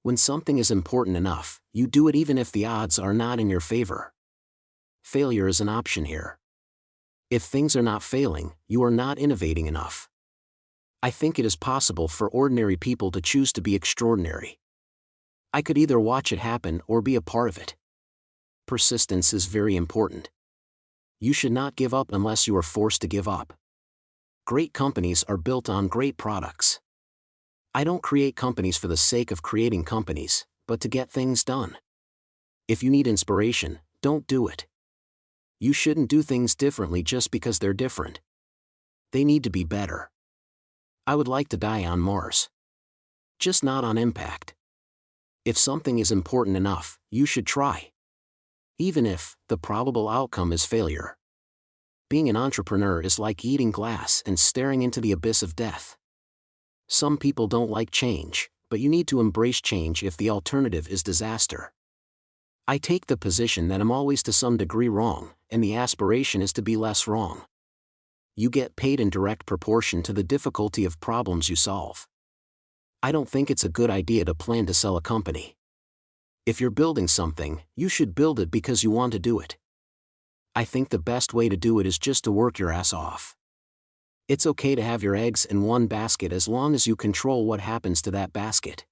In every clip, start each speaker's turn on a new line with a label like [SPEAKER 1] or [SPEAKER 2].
[SPEAKER 1] When something is important enough, you do it even if the odds are not in your favor. Failure is an option here. If things are not failing, you are not innovating enough. I think it is possible for ordinary people to choose to be extraordinary. I could either watch it happen or be a part of it. Persistence is very important. You should not give up unless you are forced to give up. Great companies are built on great products. I don't create companies for the sake of creating companies, but to get things done. If you need inspiration, don't do it. You shouldn't do things differently just because they're different. They need to be better. I would like to die on Mars. Just not on impact. If something is important enough, you should try. Even if the probable outcome is failure. Being an entrepreneur is like eating glass and staring into the abyss of death. Some people don't like change, but you need to embrace change if the alternative is disaster. I take the position that I'm always to some degree wrong, and the aspiration is to be less wrong. You get paid in direct proportion to the difficulty of problems you solve. I don't think it's a good idea to plan to sell a company. If you're building something, you should build it because you want to do it. I think the best way to do it is just to work your ass off. It's okay to have your eggs in one basket as long as you control what happens to that basket.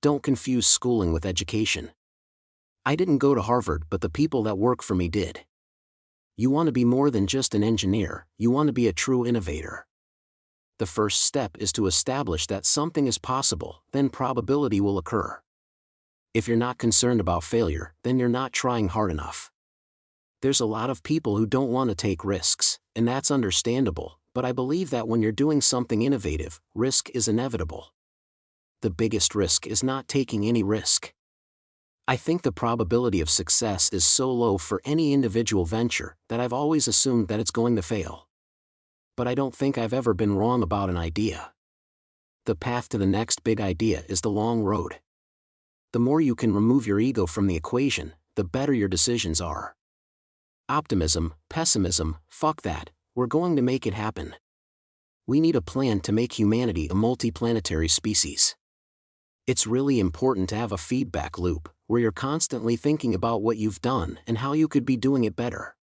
[SPEAKER 1] Don't confuse schooling with education. I didn't go to Harvard, but the people that work for me did. You want to be more than just an engineer, you want to be a true innovator. The first step is to establish that something is possible, then probability will occur. If you're not concerned about failure, then you're not trying hard enough. There's a lot of people who don't want to take risks, and that's understandable, but I believe that when you're doing something innovative, risk is inevitable. The biggest risk is not taking any risk. I think the probability of success is so low for any individual venture that I've always assumed that it's going to fail. But I don't think I've ever been wrong about an idea. The path to the next big idea is the long road. The more you can remove your ego from the equation, the better your decisions are. Optimism, pessimism, fuck that, we're going to make it happen. We need a plan to make humanity a multiplanetary species. It's really important to have a feedback loop, where you're constantly thinking about what you've done and how you could be doing it better.